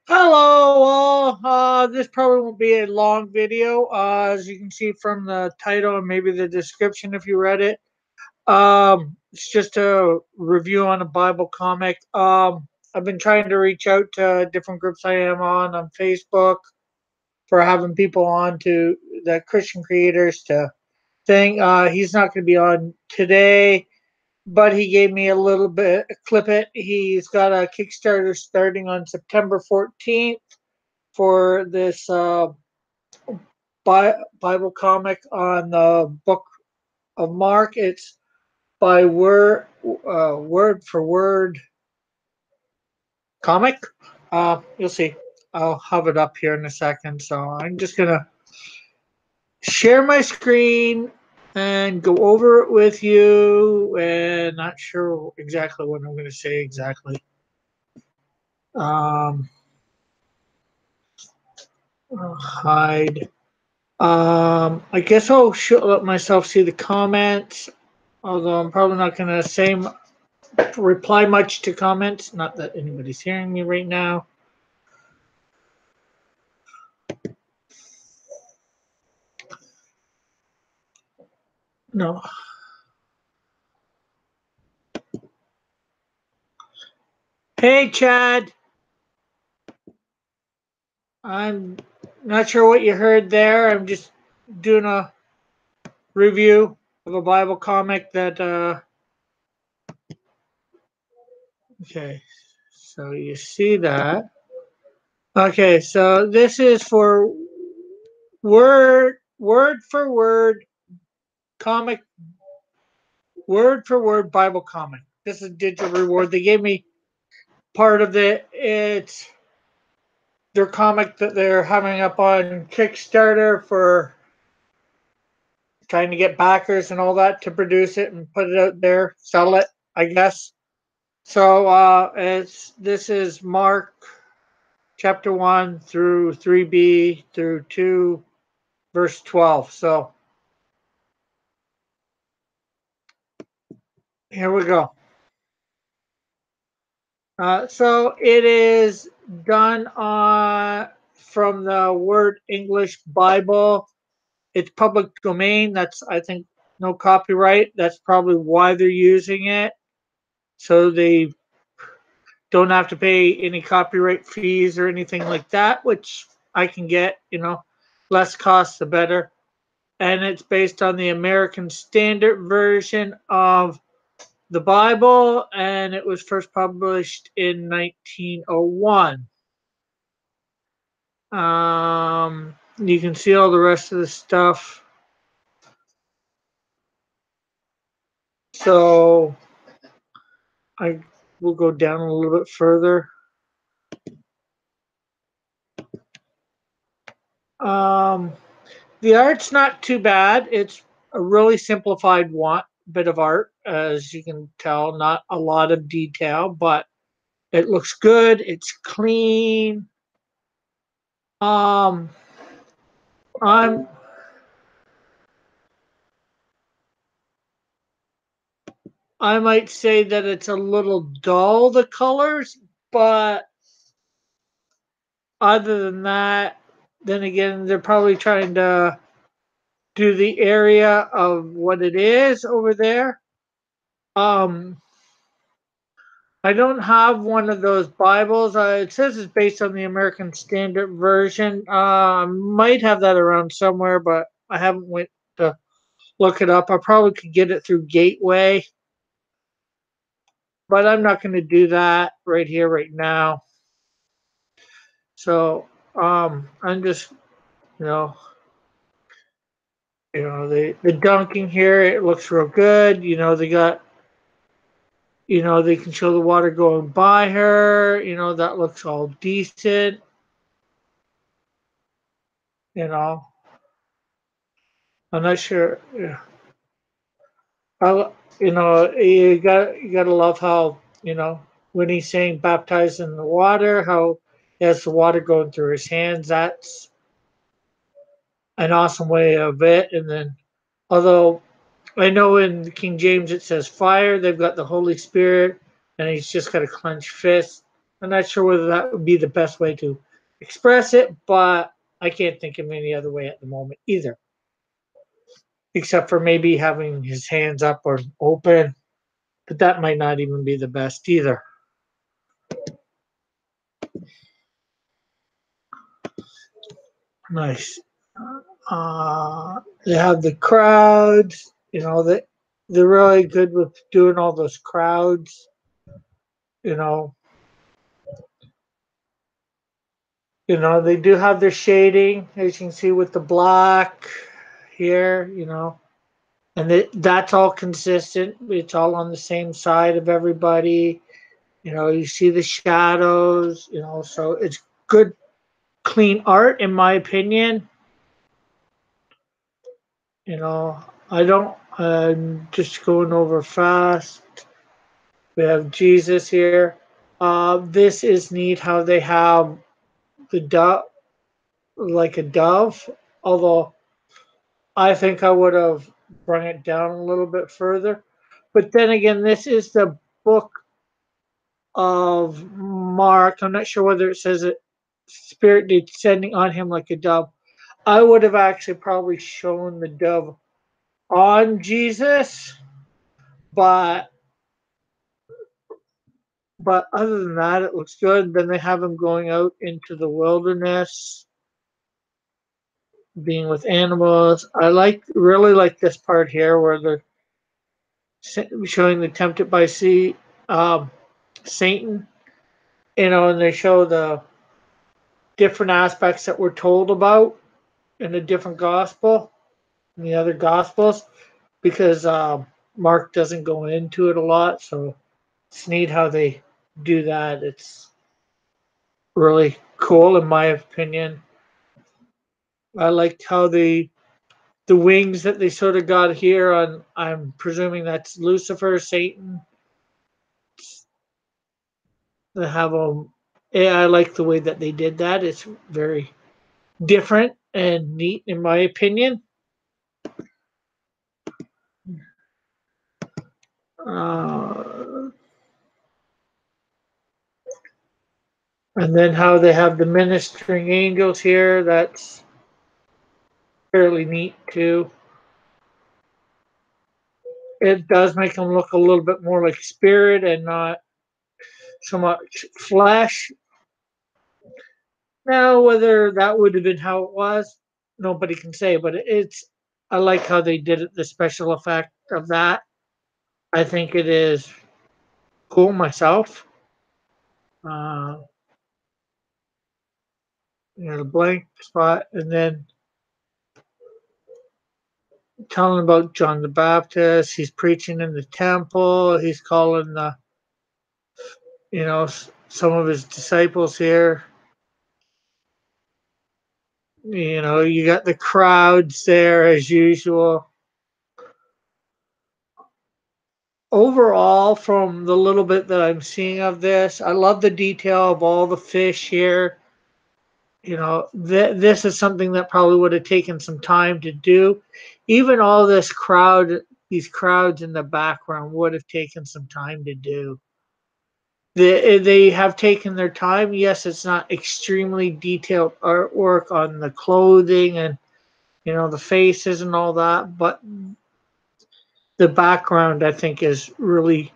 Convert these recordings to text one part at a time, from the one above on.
Hello, all. This probably won't be a long video. As you can see from the title and maybe the description if you read it. It's just a review on a Bible comic. I've been trying to reach out to different groups I am on Facebook for having people on to the Christian creators to thing. He's not going to be on today, but he gave me a little bit, clip it. He's got a Kickstarter starting on September 14th for this Bible comic on the book of Mark. It's by word for word comic. You'll see. I'll have it up here in a second. So I'm just gonna share my screen and go over it with you. And not sure exactly what I'm gonna say exactly. Um, Hide. I guess I'll let myself see the comments. Although I'm probably not gonna say reply much to comments. Not that anybody's hearing me right now. No. Hey, Chad. I'm not sure what you heard there. I'm just doing a review of a Bible comic that. Okay, so you see that. Okay, so this is for word for comic, word for word Bible comic. This is digital reward. They gave me part of it. It's their comic that they're having up on Kickstarter for trying to get backers and all that to produce it and put it out there, sell it, I guess. So it's this is Mark chapter 1 through 3b through 2 verse 12. So here we go. So it is done from the Word English Bible. It's public domain. That's, I think, no copyright. That's probably why they're using it. So they don't have to pay any copyright fees or anything like that, which I can get, less cost the better. And it's based on the American Standard Version of the Bible, and it was first published in 1901. You can see all the rest of the stuff. So I will go down a little bit further. Um, the art's not too bad. It's a really simplified bit of art, as you can tell. Not a lot of detail, but it looks good. It's clean. Um, I'm I might say that it's a little dull, the colors, but other than that, then again, they're probably trying to do the area of what it is over there. Um, I don't have one of those Bibles. It says it's based on the American Standard Version. I might have that around somewhere, but I haven't went to look it up. I probably could get it through Gateway, but I'm not going to do that right here, right now. So I'm just, you know, the dunking here. It looks real good. They got, they can show the water going by her. That looks all decent. You know, I'm not sure. Yeah. You gotta love how when he's saying baptized in the water, how he has the water going through his hands. That's an awesome way of it. And then, although I know in King James it says fire, they've got the Holy Spirit, and he's just got a clenched fist. I'm not sure whether that would be the best way to express it, but I can't think of any other way at the moment either, except for maybe having his hands up or open, but that might not even be the best either. Nice. They have the crowds. They're really good with doing all those crowds. You know, they do have their shading, as you can see with the black here. And that's all consistent. It's all on the same side of everybody. You see the shadows. So it's good, clean art, in my opinion. I don't. I'm just going over fast. We have Jesus here. This is neat how they have the dove, like a dove. Although I think I would have brought it down a little bit further. But then again, this is the book of Mark. I'm not sure whether it says it, Spirit descending on him like a dove. I would have actually probably shown the dove on Jesus, but other than that, it looks good. Then they have him going out into the wilderness, being with animals. I really like this part here where they're showing the tempted by um, Satan, and they show the different aspects that we're told about in the different gospel, in the other gospels, because Mark doesn't go into it a lot. So it's neat how they do that. It's really cool, in my opinion. I like how the wings that they sort of got here on. I'm presuming that's Lucifer, Satan. They have them. Yeah, I like the way that they did that. It's very different and neat, in my opinion. Uh, and then how they have the ministering angels here. That's fairly neat too. It does make them look a little bit more like spirit and not so much flesh. Now, whether that would have been how it was, nobody can say. But I like how they did it. The special effect of that, I think it is cool myself. Uh, the blank spot, and then telling about John the Baptist. He's preaching in the temple. He's calling some of his disciples here. You got the crowds there as usual. Overall, from the little bit that I'm seeing of this, I love the detail of all the fish here. This is something that probably would have taken some time to do. Even all these crowds in the background would have taken some time to do. They have taken their time. Yes, it's not extremely detailed artwork on the clothing and the faces and all that, but the background I think is really,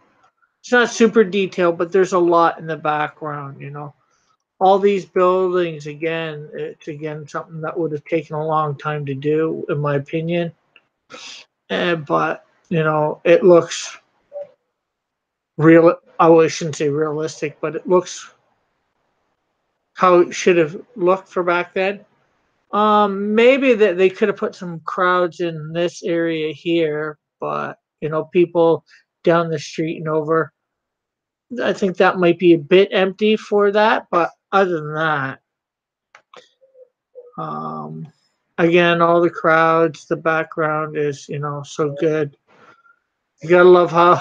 it's not super detailed, but there's a lot in the background. All these buildings, again, it's again something that would have taken a long time to do, in my opinion. But it looks real. I shouldn't say realistic, but it looks how it should have looked for back then. Maybe that they could have put some crowds in this area here, but people down the street and over. I think that might be a bit empty for that, but other than that, um, again, all the crowds, the background is so good. You gotta love how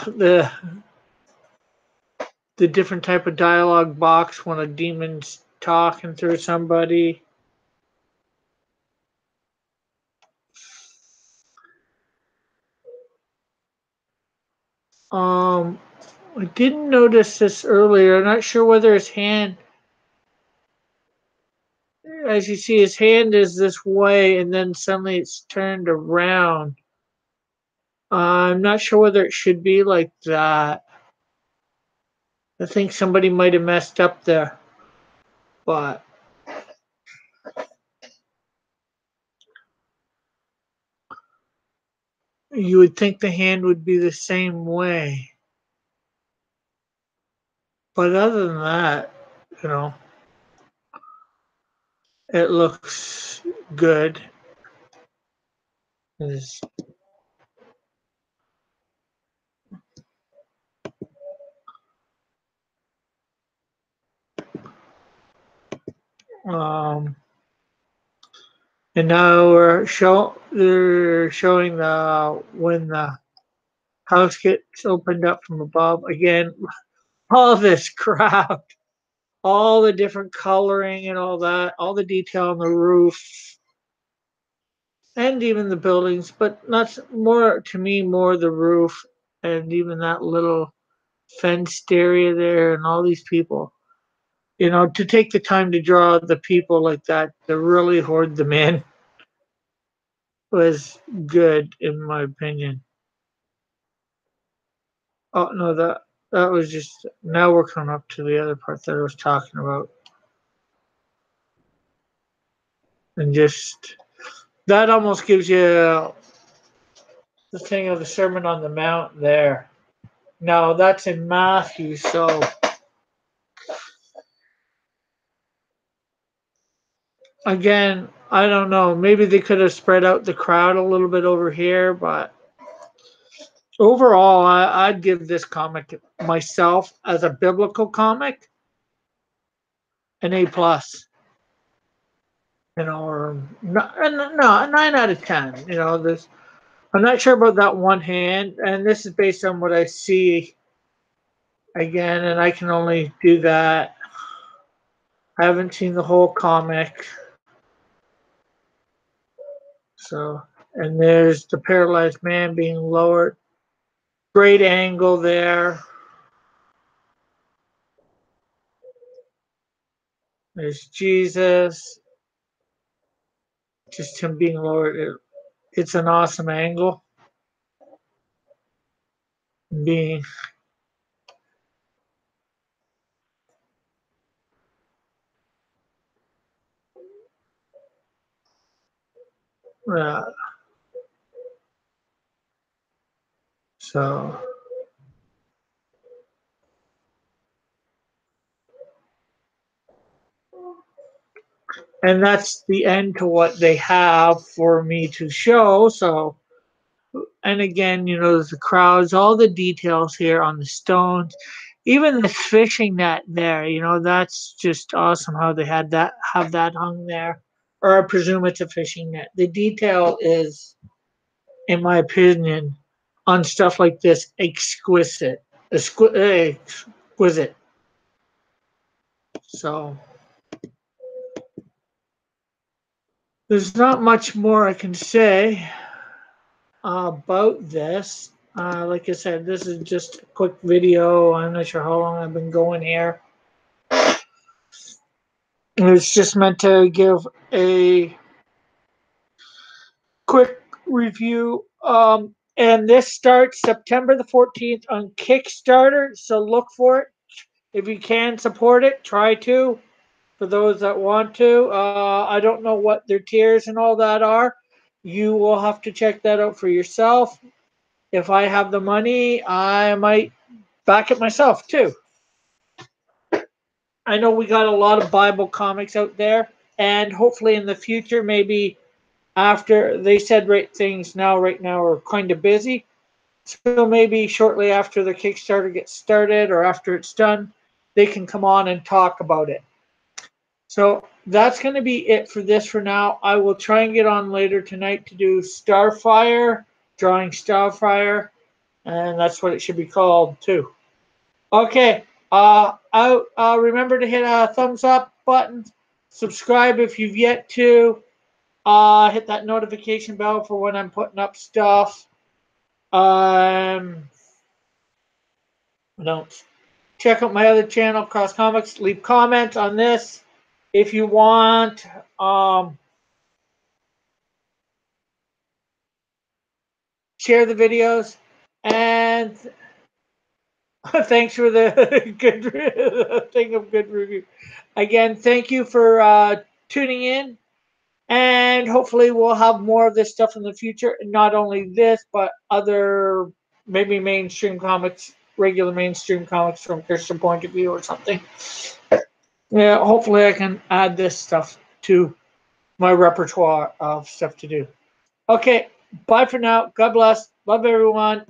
the different type of dialogue box when a demon's talking through somebody. Um, I didn't notice this earlier. I'm not sure whether his hand, as you see, his hand is this way and then suddenly it's turned around. I'm not sure whether it should be like that. I think somebody might have messed up there. But you would think the hand would be the same way. But other than that, you know, it looks good. It's, um, and now they're showing the when the house gets opened up from above again. All this crap, all the different coloring and all that, all the detail on the roof and even the buildings, but not more to me, more the roof and even that little fenced area there and all these people. You know, to take the time to draw the people like that, to really hoard them in, was good in my opinion. Oh no, that was just now we're coming up to the other part that I was talking about, and just that almost gives you the thing of the Sermon on the Mount there. Now that's in Matthew, so again, I don't know. Maybe they could have spread out the crowd a little bit over here, but overall, I'd give this comic myself as a biblical comic an A plus. You know, or no, 9 out of 10. You know, this I'm not sure about that one hand, and this is based on what I see again, and I can only do that. I haven't seen the whole comic, so and there's the paralyzed man being lowered. Great angle there. There's Jesus, just him being lowered. It's an awesome angle. Being uh, so, and that's the end to what they have for me to show. So, and again, you know, there's the crowds, all the details here on the stones, even the fishing net there. You know, that's just awesome how they had that have that hung there, or I presume it's a fishing net. The detail is, in my opinion, on stuff like this, exquisite, exquisite. So there's not much more I can say about this. Like I said, this is just a quick video. I'm not sure how long I've been going here. It's just meant to give a quick review. And this starts September the 14th on Kickstarter, so look for it. If you can support it, try to. For those that want to, I don't know what their tiers and all that are. You will have to check that out for yourself. If I have the money, I might back it myself too. I know we got a lot of Bible comics out there, and hopefully in the future, maybe after they said right now are kind of busy. So maybe shortly after the Kickstarter gets started or after it's done, they can come on and talk about it. So that's going to be it for this for now. I will try and get on later tonight to do Starfire, drawing Starfire, and that's what it should be called too. Okay. Remember to hit a thumbs up button. Subscribe if you've yet to. Hit that notification bell for when I'm putting up stuff. Don't check out my other channel, Cross Comics. Leave comments on this if you want. Share the videos, and thanks for the good thing of good review. Again, thank you for tuning in, and hopefully we'll have more of this stuff in the future. And not only this, but other maybe mainstream comics, regular mainstream comics from Christian point of view or something. Yeah, hopefully I can add this stuff to my repertoire of stuff to do. Okay, bye for now. God bless. Love everyone.